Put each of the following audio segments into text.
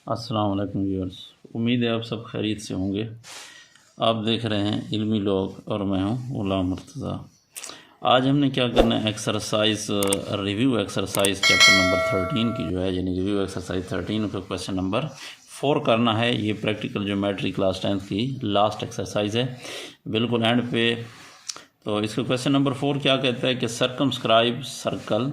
अस्सलाम वालेकुम व्यूअर्स, उम्मीद है आप सब खैरियत से होंगे। आप देख रहे हैं इल्मी लोग और मैं हूं गुलाम मुर्तज़ा। आज हमने क्या करना है, exercise review exercise chapter number 13 की जो है, यानी रिव्यू एक्सरसाइज 13 का क्वेश्चन नंबर 4 करना है। ये प्रैक्टिकल ज्योमेट्री क्लास 10 की लास्ट एक्सरसाइज है, बिल्कुल एंड पे। तो इसका क्वेश्चन नंबर 4 क्या कहता है कि circumscribe circle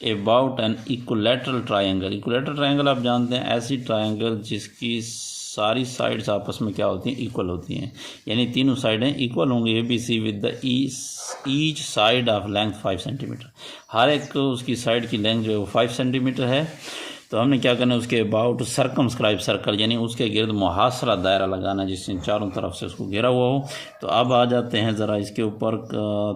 about an equilateral triangle. Equilateral triangle आप जानते हैं, ऐसी ट्रायंगल जिसकी सारी साइड्स आपस में क्या होती हैं, इक्वल होती हैं, यानी तीनों साइडें इक्वल होंगी। A B C with the each side of length 5 centimetre. हर एक उसकी साइड की लेंथ जो है वो 5 सेंटीमीटर है। तो हमने क्या करना है, उसके अबाउट सर्कमस्क्राइब सर्कल, यानी उसके गिर्द मुहासरा दायरा लगाना जिससे चारों तरफ से उसको घेरा हुआ हो। तो अब आ जाते हैं ज़रा इसके ऊपर।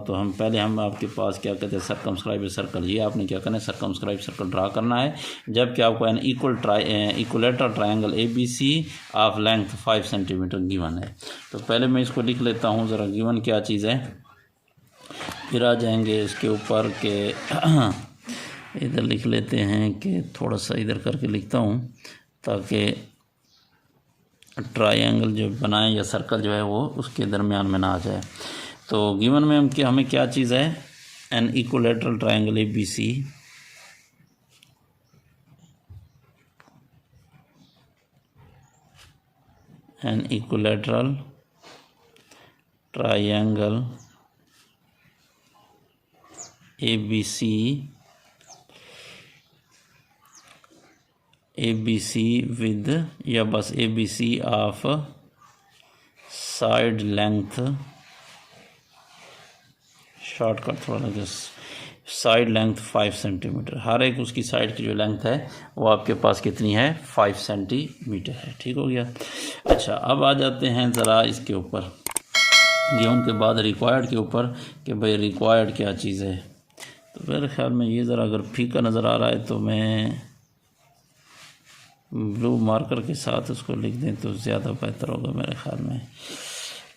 तो हम आपके पास क्या कहते हैं, सर्कमस्क्राइब सर्कल। ये आपने क्या करना है, सर्कमस्क्राइब सर्कल ड्रा करना है, जबकि आपको an equilateral triangle A B C of length 5 centimetre given है। तो पहले मैं इसको लिख लेता हूँ ज़रा, गिवन क्या चीज़ है। फिर आ जाएंगे इसके ऊपर के इधर लिख लेते हैं कि थोड़ा सा इधर करके लिखता हूँ ताकि ट्रायंगल जो बनाए या सर्कल जो है वो उसके दरमियान में ना आ जाए। तो गिवन में हमें क्या चीज़ है, an equilateral triangle A B C an equilateral triangle A B C with, या बस A B C of side length, shortcut थोड़ा लगे, साइड लेंथ 5 सेंटीमीटर। हर एक उसकी साइड की जो लेंथ है वो आपके पास कितनी है, 5 सेंटीमीटर है। ठीक हो गया। अच्छा, अब आ जाते हैं ज़रा इसके ऊपर, गिवन के बाद रिक्वायर्ड के ऊपर कि भाई रिक्वायर्ड क्या चीज़ है। तो मेरे ख्याल में ये ज़रा अगर फीका नज़र आ रहा है तो मैं ब्लू मार्कर के साथ उसको लिख दें तो ज़्यादा बेहतर होगा मेरे ख्याल में।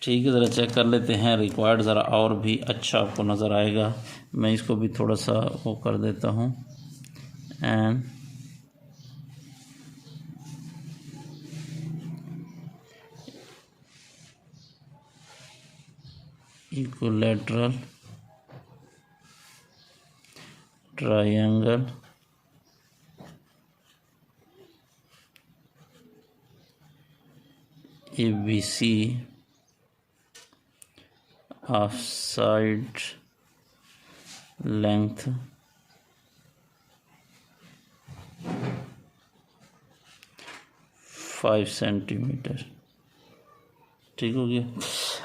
ठीक है, ज़रा चेक कर लेते हैं। रिक्वायर्ड ज़रा और भी अच्छा आपको नज़र आएगा। मैं इसको भी थोड़ा सा वो कर देता हूँ, and equilateral triangle A B C of side length 5 centimetre. ठीक हो गया।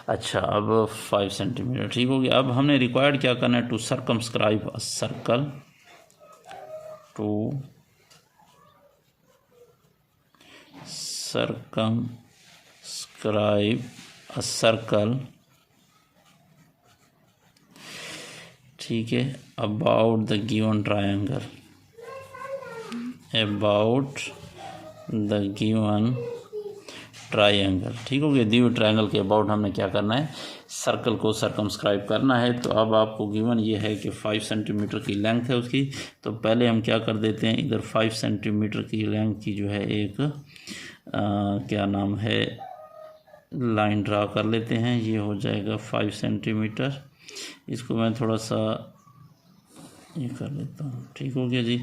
अच्छा, अब 5 सेंटीमीटर ठीक हो गया। अब हमने रिक्वायर्ड क्या करना है, to circumscribe a circle, to circumscribe a circle, ठीक है, about the given triangle, about the given triangle. ठीक हो गया। दी हुई ट्रायंगल के अबाउट हमने क्या करना है, सर्कल को सर्कमस्क्राइब करना है। तो अब आपको गिवन ये है कि 5 सेंटीमीटर की लेंथ है उसकी। तो पहले हम क्या कर देते हैं, इधर 5 सेंटीमीटर की लेंथ की जो है एक क्या नाम है, लाइन ड्रा कर लेते हैं। ये हो जाएगा 5 सेंटीमीटर। इसको मैं थोड़ा सा ये कर लेता हूँ। ठीक हो गया जी,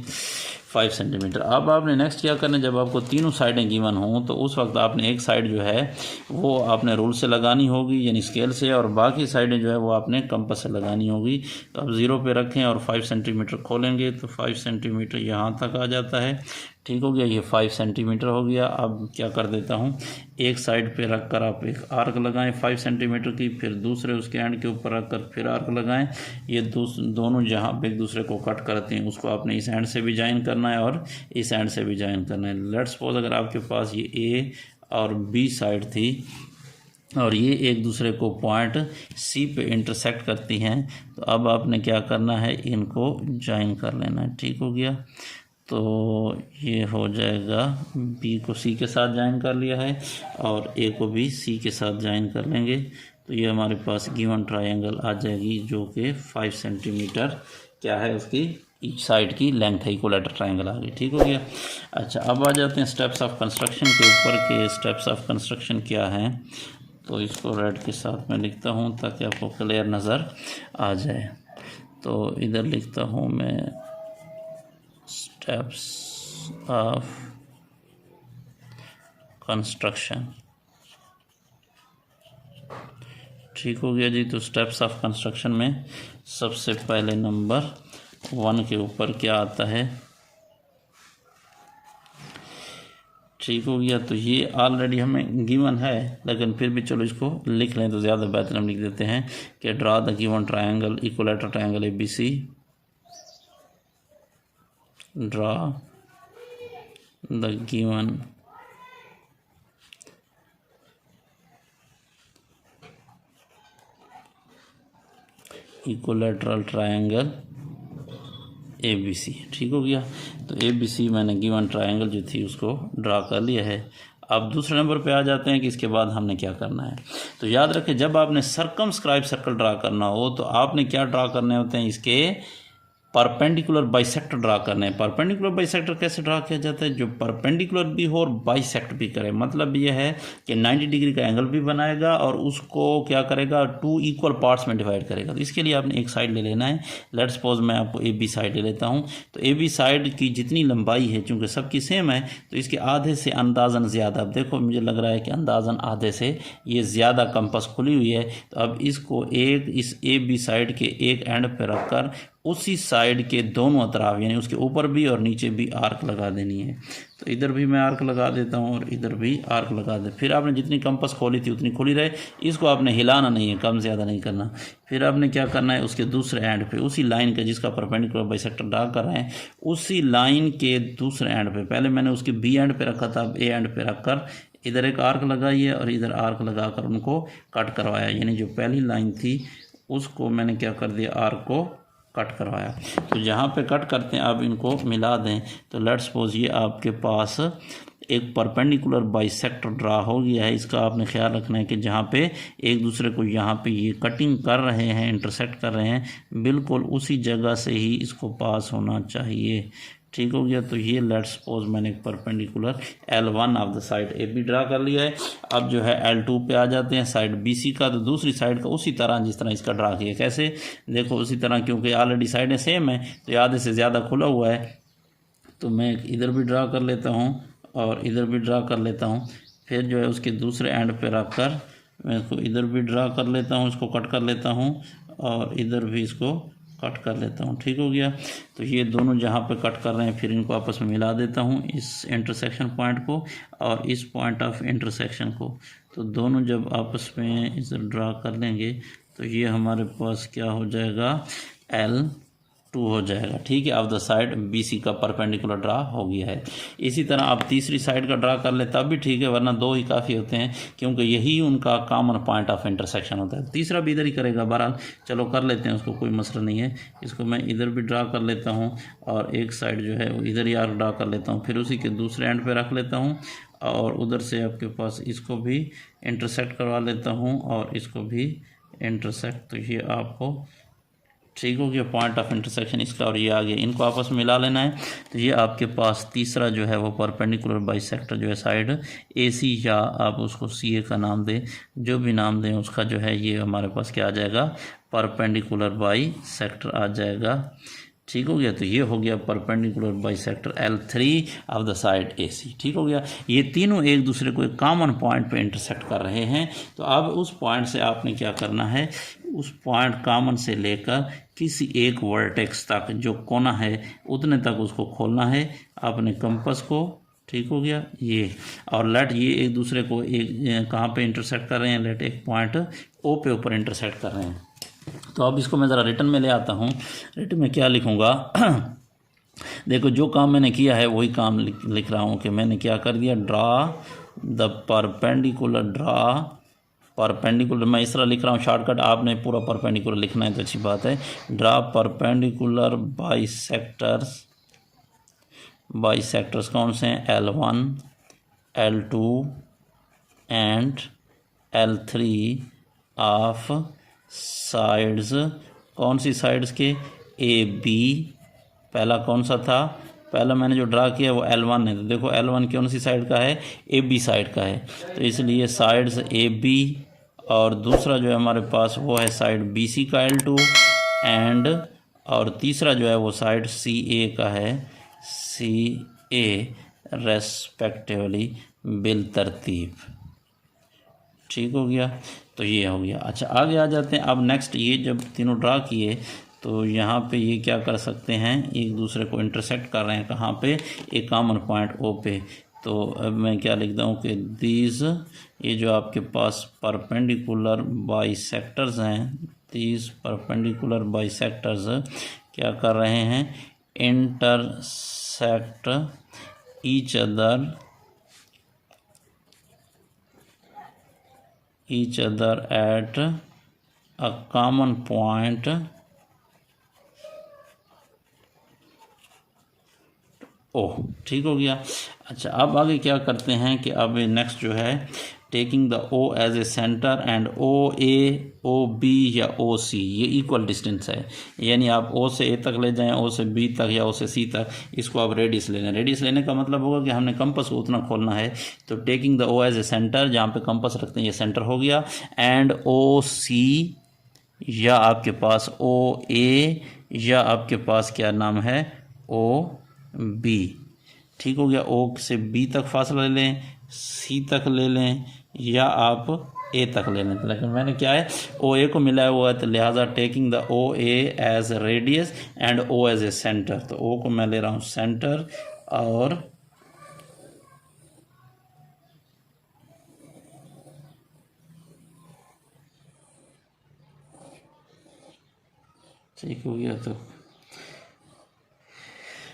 5 सेंटीमीटर। अब आपने नेक्स्ट क्या करना है, जब आपको तीनों साइडें गिवन हों तो उस वक्त आपने एक साइड जो है वो आपने रूल से लगानी होगी, यानी स्केल से, और बाकी साइडें जो है वो आपने कंपास से लगानी होगी। तो आप 0 पे रखें और 5 सेंटीमीटर खोलेंगे तो 5 सेंटीमीटर यहाँ तक आ जाता है। ठीक हो गया, ये 5 सेंटीमीटर हो गया। अब क्या कर देता हूँ, एक साइड पे रख कर आप एक आर्क लगाएं 5 सेंटीमीटर की, फिर दूसरे उसके एंड के ऊपर रख कर फिर आर्क लगाएं। ये दोनों जहाँ पे एक दूसरे को कट करते हैं उसको आपने इस एंड से भी ज्वाइन करना है और इस एंड से भी ज्वाइन करना है। लेट्स सपोज अगर आपके पास ये ए और बी साइड थी और ये एक दूसरे को पॉइंट सी पे इंटरसेक्ट करती हैं, तो अब आपने क्या करना है, इनको ज्वाइन कर लेना है। ठीक हो गया। तो ये हो जाएगा, बी को सी के साथ ज्वाइन कर लिया है और ए को भी सी के साथ ज्वाइन कर लेंगे। तो ये हमारे पास गिवन ट्रायंगल आ जाएगी जो कि 5 सेंटीमीटर क्या है उसकी ईच साइड की लेंथ है, इक्विलेटरल ट्रायंगल आ गई। ठीक हो गया। अच्छा, अब आ जाते हैं स्टेप्स ऑफ कंस्ट्रक्शन के ऊपर के स्टेप्स ऑफ कंस्ट्रक्शन क्या हैं। तो इसको रेड के साथ मैं लिखता हूँ ताकि आपको क्लियर नज़र आ जाए। तो इधर लिखता हूँ मैं स्टेप्स ऑफ कंस्ट्रक्शन। ठीक हो गया जी। तो स्टेप्स ऑफ कंस्ट्रक्शन में सबसे पहले नंबर 1 के ऊपर क्या आता है। ठीक हो गया। तो ये ऑलरेडी हमें गिवन है, लेकिन फिर भी चलो इसको लिख लें तो ज़्यादा बेहतर हम लिख देते हैं कि draw the given triangle equilateral triangle ABC, draw the given equilateral triangle ABC। ठीक हो गया। तो ABC मैंने गिवन ट्रायंगल जो थी उसको ड्रा कर लिया है। अब दूसरे नंबर पे आ जाते हैं कि इसके बाद हमने क्या करना है। तो याद रखें, जब आपने सर्कमस्क्राइब सर्कल ड्रा करना हो तो आपने क्या ड्रा करने होते हैं, इसके परपेंडिकुलर बाइसेक्टर ड्रा करने हैं। परपेंडिकुलर बाइसेक्टर कैसे ड्रा किया जाता है, जो परपेंडिकुलर भी हो और बाइसेक्ट भी करे। मतलब ये है कि 90 डिग्री का एंगल भी बनाएगा और उसको क्या करेगा, 2 इक्वल पार्ट्स में डिवाइड करेगा। तो इसके लिए आपने एक साइड ले लेना है। लेट्स सपोज मैं आपको AB साइड ले लेता हूँ। तो AB साइड की जितनी लंबाई है, चूँकि सबकी सेम है, तो इसके आधे से अंदाज़न ज़्यादा, अब देखो मुझे लग रहा है कि अंदाज़न आधे से ये ज़्यादा कंपास खुली हुई है। तो अब इसको इस AB साइड के एक एंड पर रखकर उसी साइड के दोनों अतराफ यानी उसके ऊपर भी और नीचे भी आर्क लगा देनी है। तो इधर भी मैं आर्क लगा देता हूँ और इधर भी आर्क लगा दे। फिर आपने जितनी कंपास खोली थी उतनी खुली रहे, इसको आपने हिलाना नहीं है, कम ज़्यादा नहीं करना। फिर आपने क्या करना है, उसके दूसरे एंड पे उसी लाइन का जिसका परपेंडिकुलर बाइसेक्टर ड्रा कर रहे हैं, उसी लाइन के दूसरे एंड पे, पहले मैंने उसके B एंड पे रखा था, अब A एंड पे रखकर इधर एक आर्क लगाई है और इधर आर्क लगाकर उनको कट करवाया। यानी जो पहली लाइन थी उसको मैंने क्या कर दिया, आर्क को कट करवाया। तो जहाँ पे कट करते हैं आप इनको मिला दें। तो लेट्स सपोज ये आपके पास एक परपेंडिकुलर बाइसेक्टर ड्रा हो गया है। इसका आपने ख्याल रखना है कि जहाँ पे एक दूसरे को यहाँ पे ये कटिंग कर रहे हैं, इंटरसेक्ट कर रहे हैं, बिल्कुल उसी जगह से ही इसको पास होना चाहिए। ठीक हो गया। तो ये लेट्स सपोज मैंने एक perpendicular L1 of the side AB draw कर लिया है। अब जो है L2 पे आ जाते हैं, साइड BC का। तो दूसरी साइड का उसी तरह जिस तरह इसका ड्रा किया, कैसे देखो उसी तरह, क्योंकि ऑलरेडी साइडें सेम है तो आधे से ज़्यादा खुला हुआ है। तो मैं इधर भी ड्रा कर लेता हूँ और इधर भी ड्रा कर लेता हूँ। फिर जो है उसके दूसरे एंड पे रख कर मैं इसको इधर भी ड्रा कर लेता हूँ, इसको कट कर लेता हूँ और इधर भी इसको कट कर लेता हूँ। ठीक हो गया। तो ये दोनों जहाँ पे कट कर रहे हैं फिर इनको आपस में मिला देता हूँ, इस इंटरसेक्शन पॉइंट को और इस पॉइंट ऑफ इंटरसेक्शन को। तो दोनों जब आपस में इसे ड्रा कर लेंगे तो ये हमारे पास क्या हो जाएगा, L2 हो जाएगा। ठीक है। ऑफ द साइड BC का परपेंडिकुलर ड्रा हो गया है। इसी तरह आप तीसरी साइड का ड्रा कर ले तब भी ठीक है, वरना 2 ही काफ़ी होते हैं क्योंकि यही उनका कॉमन पॉइंट ऑफ इंटरसेक्शन होता है। तीसरा भी इधर ही करेगा। बहरहाल चलो कर लेते हैं, उसको कोई मसला नहीं है। इसको मैं इधर भी ड्रा कर लेता हूँ और एक साइड जो है वो इधर ही आर्क ड्रा कर लेता हूँ। फिर उसी के दूसरे एंड पर रख लेता हूँ और उधर से आपके पास इसको भी इंटरसेक्ट करवा लेता हूँ और इसको भी इंटरसेक्ट। तो ये आपको ठीक हो गया, पॉइंट ऑफ इंटरसेक्शन इसका और ये आ गया। इनको आपस में मिला लेना है। तो ये आपके पास तीसरा जो है वो परपेंडिकुलर बाइसेक्टर जो है साइड AC, या आप उसको CA का नाम दें, जो भी नाम दें उसका जो है ये हमारे पास क्या आ जाएगा, परपेंडिकुलर बाइसेक्टर आ जाएगा। ठीक हो गया। तो ये हो गया perpendicular bisector L3 of the side AC। ठीक हो गया। ये तीनों एक दूसरे को एक कॉमन पॉइंट पे इंटरसेक्ट कर रहे हैं। तो अब उस पॉइंट से आपने क्या करना है, उस पॉइंट कॉमन से लेकर किसी एक वर्टेक्स तक जो कोना है उतने तक उसको खोलना है अपने कंपास को। ठीक हो गया ये। और लेट ये एक दूसरे को एक कहाँ पे इंटरसेक्ट कर रहे हैं, लेट एक पॉइंट O पे ऊपर इंटरसेक्ट कर रहे हैं। तो अब इसको मैं ज़रा रिटर्न में ले आता हूँ। रिटर्न में क्या लिखूँगा देखो जो काम मैंने किया है वही काम लिख रहा हूँ कि मैंने क्या कर दिया, ड्रा द परपेंडिकुलर मैं इस तरह लिख रहा हूँ शॉर्टकट, आपने पूरा परपेंडिकुलर लिखना है तो अच्छी बात है। ड्रा परपेंडिकुलर बाइसेक्टर्स कौन से हैं, L1 L2 and L3 of sides, कौन सी साइड्स के, AB पहला कौन सा था, पहला मैंने जो ड्रा किया वो L1 है। तो देखो L1 कौन सी साइड का है, AB साइड का है, तो इसलिए साइड्स AB, और दूसरा जो है हमारे पास वो है साइड BC का L2 एंड, और तीसरा जो है वो साइड CA का है, CA रेस्पेक्टिवली बिल तरतीब। ठीक हो गया, तो ये हो गया। अच्छा आगे आ जाते हैं। अब नेक्स्ट ये जब तीनों ड्रा किए तो यहाँ पे ये क्या कर सकते हैं, एक दूसरे को इंटरसेक्ट कर रहे हैं कहाँ पे, एक कॉमन पॉइंट O पे। तो अब मैं क्या लिखता हूँ कि दीज, ये जो आपके पास परपेंडिकुलर बाइसेक्टर्स हैं, दीज परपेंडिकुलर बाइसेक्टर्स क्या कर रहे हैं, intersect each other at a common point O। ठीक हो गया। अच्छा अब आगे क्या करते हैं कि अब नेक्स्ट जो है, taking the O as a centre and OA OB या OC ये इक्वल डिस्टेंस है, यानी आप O से A तक ले जाएं, O से B तक या O से C तक, इसको आप रेडियस ले लें। रेडियस लेने का मतलब होगा कि हमने कंपास को उतना खोलना है। तो taking the O as a centre, जहाँ पे कंपास रखते हैं ये सेंटर हो गया, एंड OC या आपके पास OA या आपके पास क्या नाम है OB। ठीक हो गया, O से B तक फासला ले लें, C तक ले लें या आप A तक ले लें। लेकिन मैंने क्या है OA को मिलाया हुआ है, तो लिहाजा taking the OA as radius and O as a centre, तो O को मैं ले रहा हूँ सेंटर और ठीक हो गया। तो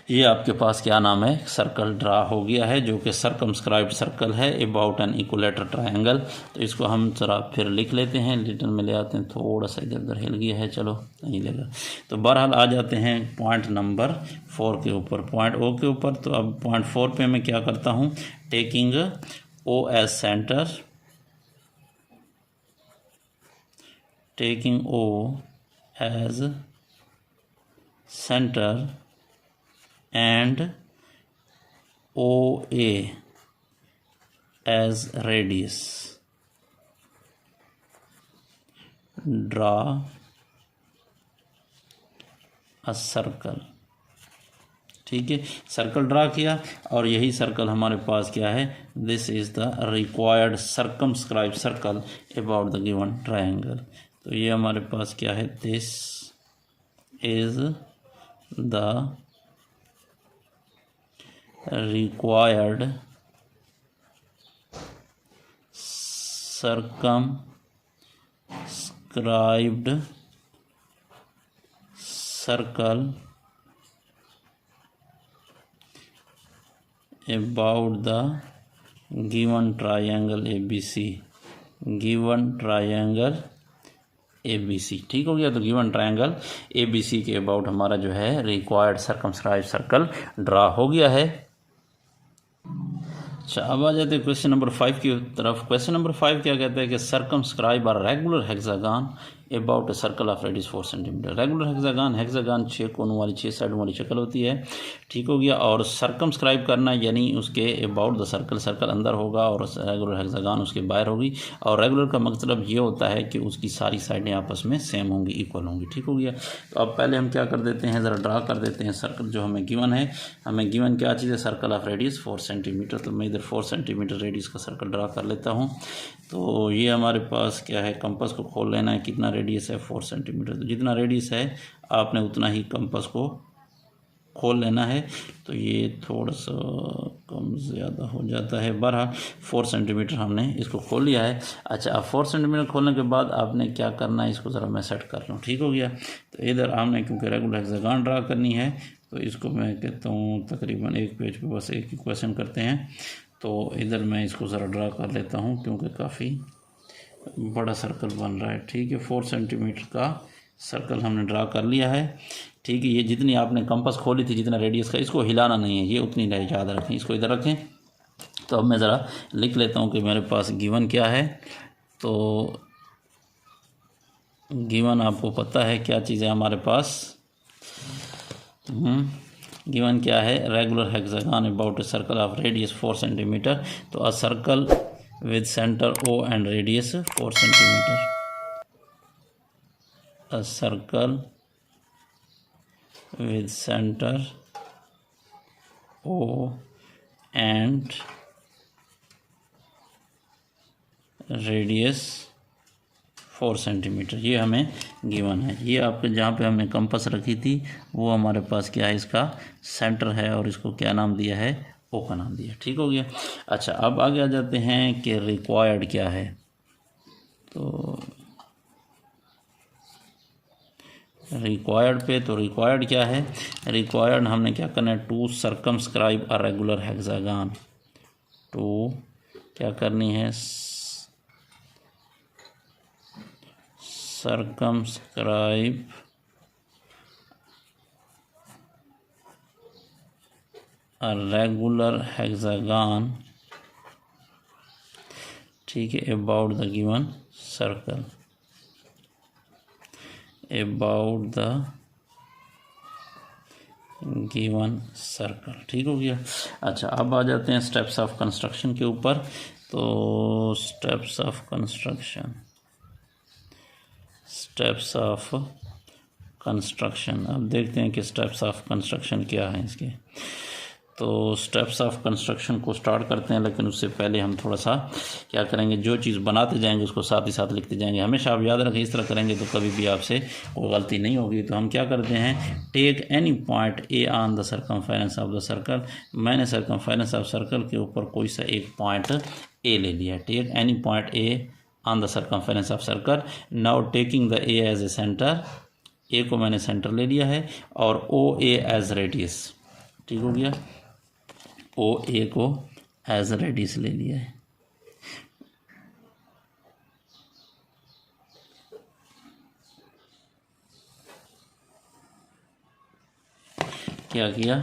ये आपके पास क्या नाम है, सर्कल ड्रा हो गया है, जो कि सर्कमस्क्राइब्ड सर्कल है अबाउट एन इक्विलेटरल ट्रायंगल। तो इसको हम जरा फिर लिख लेते हैं, लिटन में ले आते हैं, थोड़ा सा इधर उधर हिल गया है, चलो नहीं लेगा। तो बहरहाल आ जाते हैं पॉइंट नंबर 4 के ऊपर, पॉइंट O के ऊपर। तो अब पॉइंट 4 पे मैं क्या करता हूँ, taking O as centre, taking O as centre and OA as radius, draw a circle। ठीक है, सर्कल ड्रा किया और यही सर्कल हमारे पास क्या है, this is the required circumscribe circle about the given triangle. तो ये हमारे पास क्या है, this is the required circumscribed circle about the given triangle ABC, given triangle ABC। ठीक हो गया, तो गिवन ट्रायंगल ABC के अबाउट हमारा जो है रिक्वायर्ड सर्कमस्क्राइब्ड सर्कल ड्रा हो गया है। अच्छा अब आ जाते हैं क्वेश्चन नंबर 5 की तरफ। क्वेश्चन नंबर 5 क्या कहता है कि circumscribe a regular hexagon about a circle of radius 4 centimetre. Regular hexagon, hexagon 6 कोनों वाली 6 साइडों वाली शक्ल होती है। ठीक हो गया, और सर्कमस्क्राइब करना यानी उसके अबाउट द सर्कल, सर्कल अंदर होगा और रेगुलर हेक्सागन उसके बाहर होगी। और रेगुलर का मतलब ये होता है कि उसकी सारी साइडें आपस में सेम होंगी, इक्वल होंगी। ठीक हो गया, तो अब पहले हम क्या कर देते हैं, ज़रा ड्रा कर देते हैं सर्कल जो हमें गिवन है। हमें गिवन क्या चीज़ है, सर्कल ऑफ रेडियस 4 सेंटीमीटर। तो मैं इधर 4 सेंटीमीटर रेडियस का सर्कल ड्रा कर लेता हूँ। तो ये हमारे पास क्या है, कंपास को खोल लेना है, कितना रेडियस है 4 सेंटीमीटर। तो जितना रेडियस है आपने उतना ही कंपास को खोल लेना है। तो ये थोड़ा सा कम ज़्यादा हो जाता है, 4 सेंटीमीटर हमने इसको खोल लिया है। अच्छा, अब 4 सेंटीमीटर खोलने के बाद आपने क्या करना है, इसको ज़रा मैं सेट कर लूँ। ठीक हो गया, तो इधर हमने क्योंकि रेगुलर हेक्सागन ड्रा करनी है, तो इसको मैं कहता हूँ तकरीबन एक पेज पे बस एक ही क्वेश्चन करते हैं। तो इधर मैं इसको ज़रा ड्रा कर लेता हूँ क्योंकि काफ़ी बड़ा सर्कल बन रहा है। ठीक है, 4 सेंटीमीटर का सर्कल हमने ड्रा कर लिया है। ठीक है, ये जितनी आपने कंपास खोली थी, जितना रेडियस का, इसको हिलाना नहीं है, ये उतनी नहीं, याद रखें, इसको इधर रखें। तो अब मैं ज़रा लिख लेता हूँ कि मेरे पास गिवन क्या है। तो गिवन आपको पता है क्या चीज़ है हमारे पास, गिवन क्या है, regular hexagon about a circle of radius 4 centimetre. तो a circle with centre O and radius 4 centimetre, a circle with center O and radius 4 centimetre, ये हमें गिवन है। ये आपके जहाँ पे हमने कंपास रखी थी वो हमारे पास क्या है, इसका सेंटर है और इसको क्या नाम दिया है, ओ का नाम दिया। ठीक हो गया। अच्छा, अब आगे आ जाते हैं कि रिक्वायर्ड क्या है। तो रिक्वायर्ड पे, तो रिक्वायर्ड क्या है, रिक्वायर्ड हमने क्या करना है, to circumscribe a regular hexagon, to क्या करनी है, सर्कमस्क्राइब अ रेगुलर हेक्सागन, ठीक है, about the given circle, about the given circle. ठीक हो गया। अच्छा, अब आ जाते हैं स्टेप्स ऑफ कंस्ट्रक्शन के ऊपर। तो steps of construction, steps of construction, अब देखते हैं कि स्टेप्स ऑफ कंस्ट्रक्शन क्या है इसके। तो स्टेप्स ऑफ कंस्ट्रक्शन को स्टार्ट करते हैं, लेकिन उससे पहले हम थोड़ा सा क्या करेंगे, जो चीज़ बनाते जाएंगे उसको साथ ही साथ लिखते जाएंगे। हमेशा आप याद रखें, इस तरह करेंगे तो कभी भी आपसे कोई गलती नहीं होगी। तो हम क्या करते हैं, take any point A on the circumference of the circle. मैंने सर्कमफेरेंस ऑफ सर्कल के ऊपर कोई सा एक पॉइंट ए ले लिया। Take any point A on the circumference of circle. Now taking the A as a centre, A को मैंने सेंटर ले लिया है, और ओ ए एज रेडियस। ठीक हो गया, ओ ए को एज रेडियस ले लिया है। क्या किया,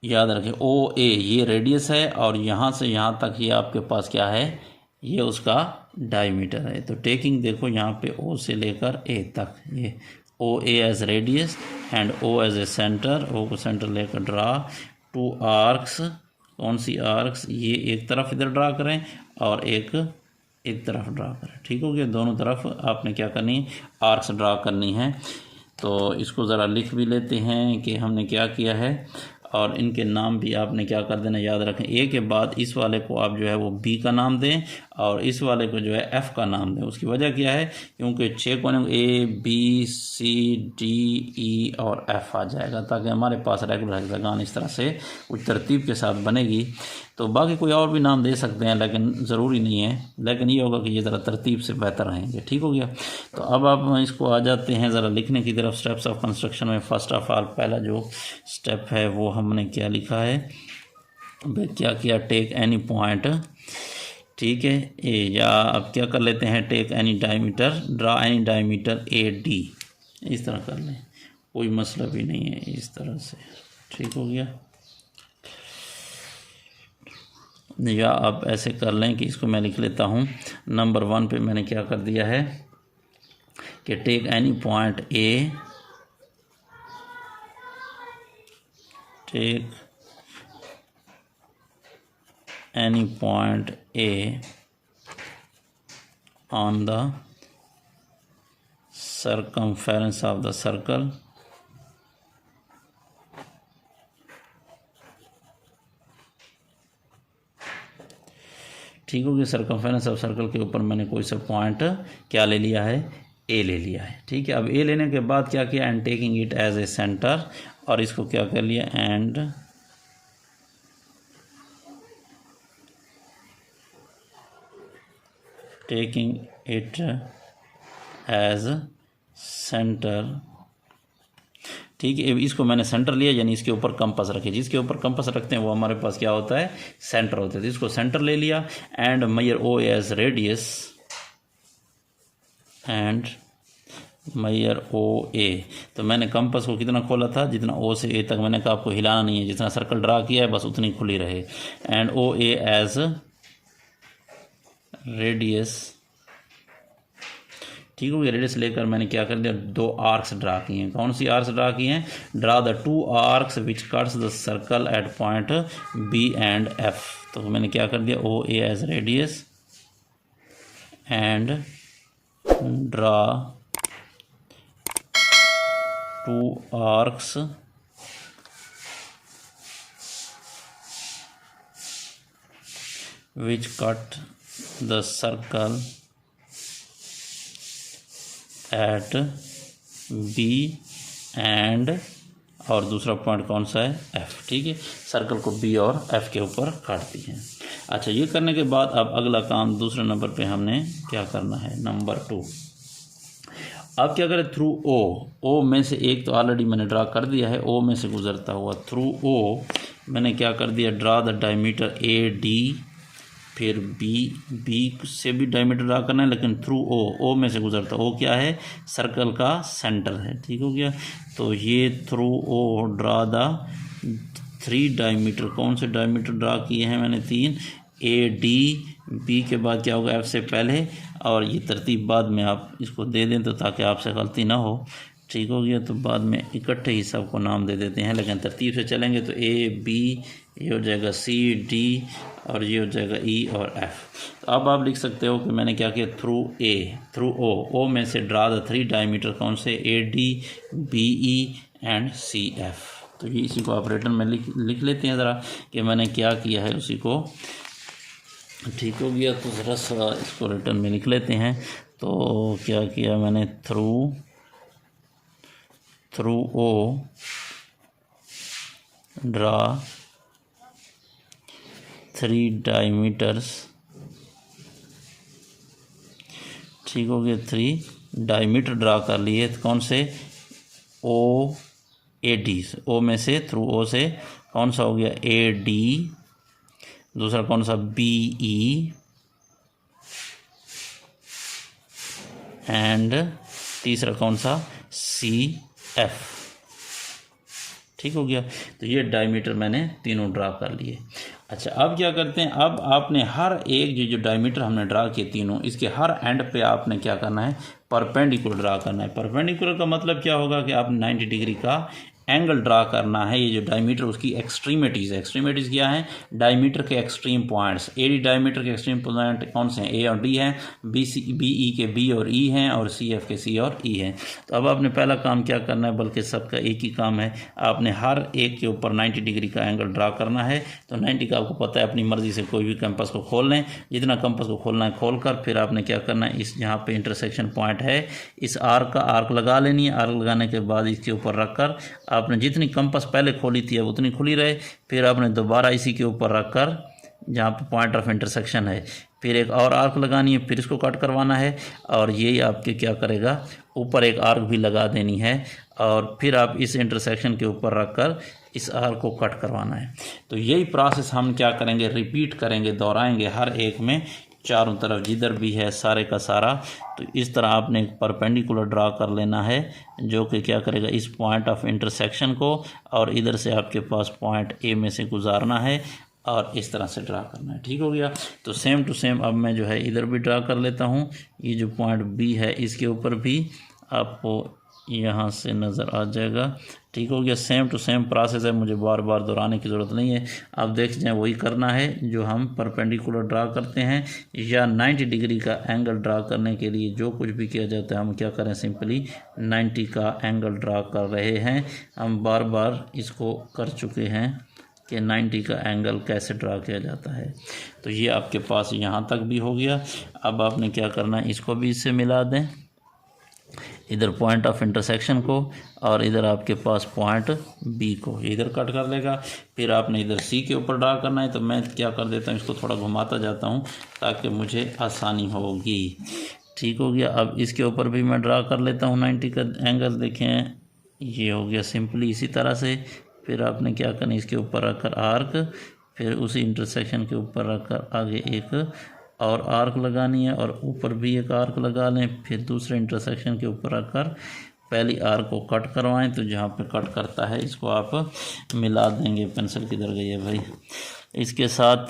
याद रखें, ओ ए ये रेडियस है और यहाँ से यहाँ तक ये आपके पास क्या है, ये उसका डायमीटर है। तो टेकिंग देखो यहाँ पे ओ से लेकर ए तक, ये O A as radius and O as a centre, O को सेंटर लेकर ड्रा टू आर्क्स। कौन सी आर्क्स, ये एक तरफ इधर ड्रा करें और एक तरफ ड्रा करें। ठीक हो गया, दोनों तरफ आपने क्या करनी है, आर्क्स ड्रा करनी है। तो इसको ज़रा लिख भी लेते हैं कि हमने क्या किया है, और इनके नाम भी आपने क्या कर देना, याद रखें। ए के बाद इस वाले को आप जो है वो बी का नाम दें और इस वाले को जो है एफ़ का नाम दें। उसकी वजह क्या है, क्योंकि 6 कोने ए बी सी डी ई और एफ़ आ जाएगा, ताकि हमारे पास रेगुलर हेक्सागन इस तरह से कुछ तरतीब के साथ बनेगी। तो बाकी कोई और भी नाम दे सकते हैं, लेकिन ज़रूरी नहीं है, लेकिन ये होगा कि ये ज़रा तरतीब से बेहतर रहेंगे। ठीक हो गया। तो अब आप इसको आ जाते हैं ज़रा लिखने की तरफ। स्टेप्स ऑफ कंस्ट्रक्शन में फर्स्ट ऑफ ऑल पहला जो स्टेप है वो हमने क्या लिखा है, क्या किया, टेक एनी पॉइंट, ठीक है, ए, या अब क्या कर लेते हैं, take any diameter, draw any diameter A D, इस तरह कर लें, कोई मसला भी नहीं है, इस तरह से। ठीक हो गया। या आप ऐसे कर लें कि इसको मैं लिख लेता हूँ, नंबर 1 पे मैंने क्या कर दिया है कि take any point A, take any point A on the circumference of the circle, ठीक हो गया। सर्कमफेरेंस ऑफ सर्कल के ऊपर मैंने कोई सा पॉइंट क्या ले लिया है, ए ले लिया है। ठीक है, अब ए लेने के बाद क्या किया, and taking it as a centre, और इसको क्या कर लिया, and taking it as centre. ठीक है, इसको मैंने सेंटर लिया, यानी इसके ऊपर कंपास रखे, जिसके ऊपर कंपास रखते हैं वो हमारे पास क्या होता है, सेंटर होता है। तो इसको सेंटर ले लिया, and measure O as radius, and measure O A. तो मैंने कंपास को कितना खोला था, जितना ओ से ए तक, मैंने कहा आपको हिलाना नहीं है, जितना सर्कल ड्रा किया है बस उतनी खुली रहे, and O A as radius. ठीक हो गया। रेडियस लेकर मैंने क्या कर दिया, 2 आर्क्स ड्रा किए हैं। कौन सी आर्क्स ड्रा किए हैं, draw the 2 arcs which cuts the circle at point B and F. तो मैंने क्या कर दिया, O A as radius and draw 2 arcs which cut the circle at B and और दूसरा पॉइंट कौन सा है, F। ठीक है, सर्कल को B और F के ऊपर काटती हैं। अच्छा, ये करने के बाद अब अगला काम दूसरे नंबर पे हमने क्या करना है, नंबर 2। अब क्या करें, थ्रू ओ में से एक तो ऑलरेडी मैंने ड्रा कर दिया है, ओ में से गुजरता हुआ थ्रू ओ मैंने क्या कर दिया, draw the diameter A D, फिर बी से भी डायमीटर ड्रा करना है, लेकिन थ्रू ओ में से गुजरता, ओ क्या है, सर्कल का सेंटर है। ठीक हो गया। तो ये through O draw the 3 diameter, कौन से डायमीटर ड्रा किए हैं मैंने, 3, ए डी, बी के बाद क्या होगा, एफ से पहले, और ये तरतीब बाद में आप इसको दे दें तो ताकि आपसे गलती ना हो। ठीक हो गया। तो बाद में इकट्ठे ही सबको नाम दे देते हैं, लेकिन तरतीब से चलेंगे तो ए बी, ये हो जाएगा सी डी, और ये हो जाएगा ई और एफ। तो अब आप लिख सकते हो कि मैंने क्या किया, थ्रू ओ में से ड्रा द 3 डायमीटर, कौन से, A D, B E and C F. तो ये इसी को आप रिटर्न में लिख लेते हैं ज़रा कि मैंने क्या किया है उसी को। ठीक हो गया। तो ज़रा सा इसको रिटर्न में लिख लेते हैं। तो क्या किया मैंने, थ्रू ओ ड्रा 3 डायमीटर्स। ठीक हो गया, 3 डायमीटर ड्रा कर लिए, कौन से, ओ ए डी, ओ में से थ्रू ओ से कौन सा हो गया, ए डी, दूसरा कौन सा, बी ई, एंड तीसरा कौन सा, सी एफ। ठीक हो गया। तो ये डायमीटर मैंने तीनों ड्रा कर लिए। अच्छा, अब क्या करते हैं, अब आपने हर एक जो डायमीटर हमने ड्रा किए तीनों, इसके हर एंड पे आपने क्या करना है, परपेंडिकुलर ड्रा करना है। परपेंडिकुलर का मतलब क्या होगा कि आप 90 डिग्री का एंगल ड्रा करना है। ये जो डायमीटर उसकी एक्सट्रीमिटीज़ है, एक्सट्रीमिटीज़ क्या है, डायमीटर के extreme points. A D diameter के एक्सट्रीम पॉइंट कौन से हैं, ए और डी हैं, बी ई के बी और ई हैं, और सी एफ के सी और ई हैं। तो अब आपने पहला काम क्या करना है, बल्कि सबका एक ही काम है, आपने हर एक के ऊपर 90 डिग्री का एंगल ड्रा करना है। तो 90 का आपको पता है, अपनी मर्ज़ी से कोई भी कंपास को खोल लें, जितना कंपास को खोलना है खोल कर, फिर आपने क्या करना है, इस जहाँ पे इंटरसेक्शन पॉइंट है, इस आर्क का आर्क लगा लेनी है। आर्क लगाने के बाद इसके ऊपर रख कर आपने जितनी कंपास पहले खोली थी अब उतनी खुली रहे, फिर आपने दोबारा इसी के ऊपर रख कर जहाँ पे पॉइंट ऑफ इंटरसेक्शन है, फिर एक और आर्क लगानी है, फिर इसको कट करवाना है, और यही आपके क्या करेगा, ऊपर एक आर्क भी लगा देनी है, और फिर आप इस इंटरसेक्शन के ऊपर रख कर इस आर्क को कट करवाना है। तो यही प्रोसेस हम क्या करेंगे, रिपीट करेंगे, दोहराएंगे हर एक में, चारों तरफ जिधर भी है सारे का सारा। तो इस तरह आपने परपेंडिकुलर ड्रा कर लेना है, जो कि क्या करेगा, इस पॉइंट ऑफ इंटरसेक्शन को, और इधर से आपके पास पॉइंट ए में से गुजारना है, और इस तरह से ड्रा करना है। ठीक हो गया। तो सेम टू सेम अब मैं जो है इधर भी ड्रा कर लेता हूँ। ये जो पॉइंट बी है इसके ऊपर भी आपको यहाँ से नज़र आ जाएगा। ठीक हो गया। सेम टू सेम प्रोसेस है, मुझे बार बार दोहराने की ज़रूरत नहीं है। आप देख जाएँ, वही करना है जो हम परपेंडिकुलर ड्रा करते हैं, या 90 डिग्री का एंगल ड्रा करने के लिए जो कुछ भी किया जाता है, हम क्या करें, सिंपली 90 का एंगल ड्रा कर रहे हैं। हम बार बार इसको कर चुके हैं कि 90 का एंगल कैसे ड्रा किया जाता है। तो ये आपके पास यहाँ तक भी हो गया। अब आपने क्या करना है, इसको भी इससे मिला दें, इधर पॉइंट ऑफ इंटरसेक्शन को, और इधर आपके पास पॉइंट बी को इधर कट कर लेगा। फिर आपने इधर सी के ऊपर ड्रा करना है। तो मैं क्या कर देता हूँ, इसको थोड़ा घुमाता जाता हूँ ताकि मुझे आसानी होगी। ठीक हो गया। अब इसके ऊपर भी मैं ड्रा कर लेता हूँ 90 का एंगल। देखें, ये हो गया सिंपली इसी तरह से। फिर आपने क्या करना, इसके ऊपर रखकर आर्क, फिर उसी इंटरसेक्शन के ऊपर रखकर आगे एक और आर्क लगानी है, और ऊपर भी एक आर्क लगा लें, फिर दूसरे इंटरसेक्शन के ऊपर रखकर पहली आर को कट करवाएं तो जहाँ पे कट करता है इसको आप मिला देंगे। पेंसिल किधर गई है भाई। इसके साथ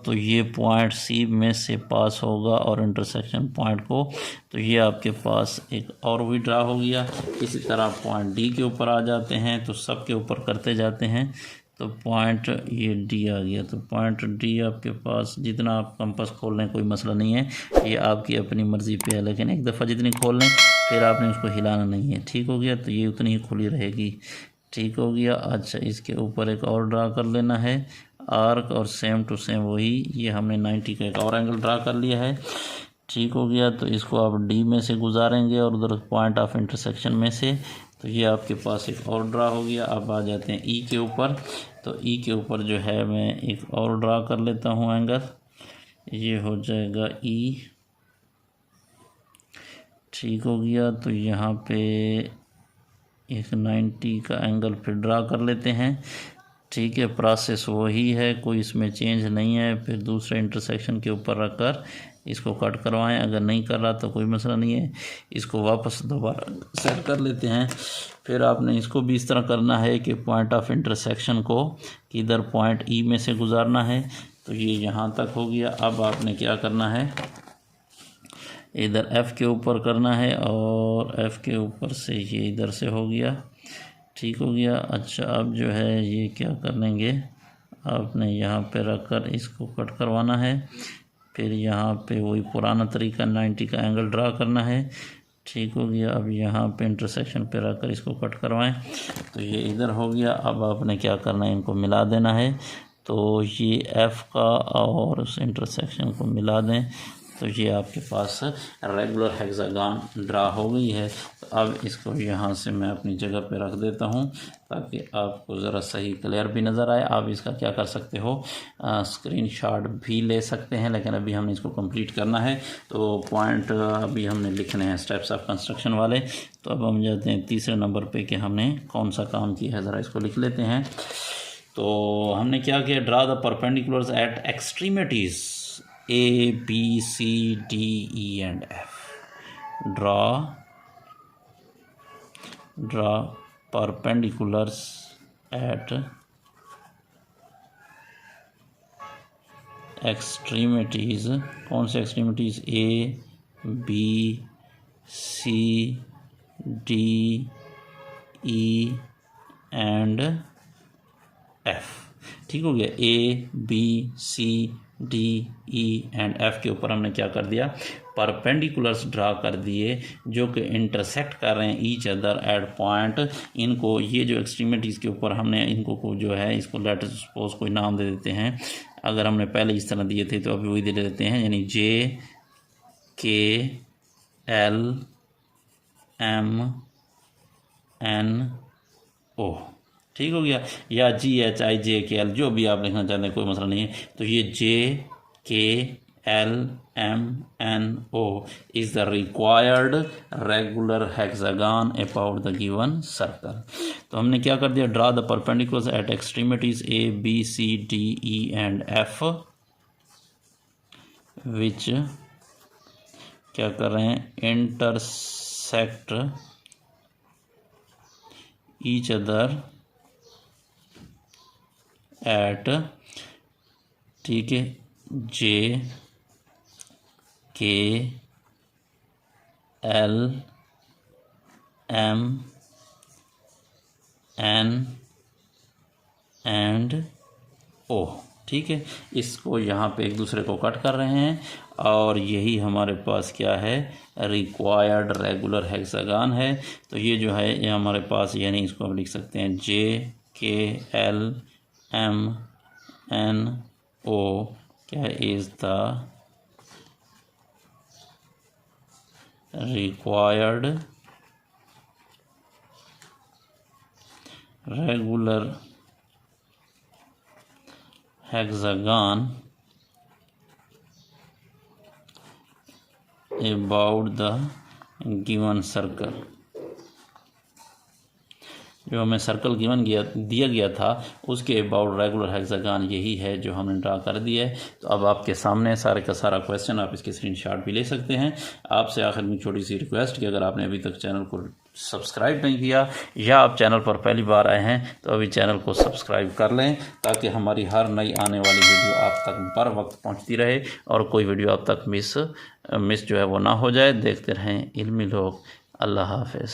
तो ये पॉइंट सी में से पास होगा और इंटरसेक्शन पॉइंट को, तो ये आपके पास एक और भी ड्रा हो गया। इसी तरह पॉइंट डी के ऊपर आ जाते हैं तो सब के ऊपर करते जाते हैं। तो पॉइंट ये डी आ गया, तो पॉइंट डी आपके पास जितना आप कंपास खोल लें कोई मसला नहीं है, ये आपकी अपनी मर्ज़ी पे है, लेकिन एक दफ़ा जितनी खोल लें फिर आपने उसको हिलाना नहीं है। ठीक हो गया, तो ये उतनी ही खुली रहेगी। ठीक हो गया। अच्छा, इसके ऊपर एक और ड्रा कर लेना है आर्क, और सेम टू सेम वही, ये हमने 90 का एक और एंगल ड्रा कर लिया है। ठीक हो गया, तो इसको आप डी में से गुजारेंगे और उधर पॉइंट ऑफ इंटरसेक्शन में से, तो ये आपके पास एक और ड्रा हो गया। अब आ जाते हैं ई के ऊपर। तो ई के ऊपर जो है मैं एक और ड्रा कर लेता हूँ एंगल, ये हो जाएगा ई। ठीक हो गया, तो यहाँ पे एक 90 का एंगल फिर ड्रा कर लेते हैं। ठीक है, प्रोसेस वही है, कोई इसमें चेंज नहीं है। फिर दूसरे इंटरसेक्शन के ऊपर रख कर इसको कट करवाएं। अगर नहीं कर रहा तो कोई मसला नहीं है, इसको वापस दोबारा सेट कर लेते हैं। फिर आपने इसको भी इस तरह करना है कि पॉइंट ऑफ इंटरसेक्शन को किधर पॉइंट ई में से गुजारना है। तो ये यहाँ तक हो गया। अब आपने क्या करना है, इधर एफ़ के ऊपर करना है और एफ़ के ऊपर से ये इधर से हो गया। ठीक हो गया। अच्छा, अब जो है ये क्या कर लेंगे, आपने यहाँ पे रख कर इसको कट करवाना है। फिर यहाँ पे वही पुराना तरीका 90 का एंगल ड्रा करना है। ठीक हो गया। अब यहाँ पे इंटरसेक्शन पे रख कर इसको कट करवाएं, तो ये इधर हो गया। अब आपने क्या करना है, इनको मिला देना है। तो ये एफ़ का और उस इंटरसेक्शन को मिला दें, तो ये आपके पास रेगुलर हेक्सागन ड्रा हो गई है। तो अब इसको यहाँ से मैं अपनी जगह पे रख देता हूँ ताकि आपको ज़रा सही क्लियर भी नज़र आए। आप इसका क्या कर सकते हो, स्क्रीनशॉट भी ले सकते हैं, लेकिन अभी हमने इसको कंप्लीट करना है। तो पॉइंट अभी हमने लिखने हैं स्टेप्स ऑफ कंस्ट्रक्शन वाले। तो अब हम जाते हैं तीसरे नंबर पे कि हमने कौन सा काम किया है, ज़रा इसको लिख लेते हैं। तो हमने क्या किया, draw the perpendiculars at extremities A, B, C, D, E and F. Draw perpendiculars at extremities. कौन से extremities? A, B, C, D, E and F. ठीक हो गया। A, B, C, D, E and F के ऊपर हमने क्या कर दिया, परपेंडिकुलर्स ड्रा कर दिए जो कि इंटरसेक्ट कर रहे हैं ईच अदर एट पॉइंट। इनको ये जो एक्सट्रीमिटीज़ के ऊपर हमने इनको को जो है इसको लेट सपोज कोई नाम दे देते हैं। अगर हमने पहले इस तरह दिए थे तो अभी वही दे देते हैं, यानी जे के एल एम एन ओ। ठीक हो गया, या जी H I J K L, जो भी आप लिखना चाहते हैं कोई मसला नहीं है। तो ये J K L M N O is the required regular hexagon about the given circle. तो हमने क्या कर दिया, draw the perpendiculars at extremities A B C D E and F, which क्या कर रहे हैं, इंटरसेक्ट ईच अदर एट, ठीक है, जे K L M N and ओ। ठीक है, इसको यहाँ पे एक दूसरे को कट कर रहे हैं और यही हमारे पास क्या है, रिक्वायर्ड रेगुलर हेक्सागन है। तो ये जो है ये हमारे पास, यानी इसको हम लिख सकते हैं जे के एल एम एन ओ क्या is the required regular hexagon about the given circle. जो हमें सर्कल गिवन दिया गया था उसके अबाउट रेगुलर हेक्सागन यही है जो हमने ड्रा कर दिया है। तो अब आपके सामने सारे का सारा क्वेश्चन, आप इसके स्क्रीनशॉट भी ले सकते हैं। आपसे आखिर में छोटी सी रिक्वेस्ट कि अगर आपने अभी तक चैनल को सब्सक्राइब नहीं किया या आप चैनल पर पहली बार आए हैं तो अभी चैनल को सब्सक्राइब कर लें, ताकि हमारी हर नई आने वाली वीडियो आप तक बर वक्त पहुंचती रहे और कोई वीडियो आप तक मिस जो है वो ना हो जाए। देखते रहें इल्मी लोग। अल्लाह हाफ़िज़।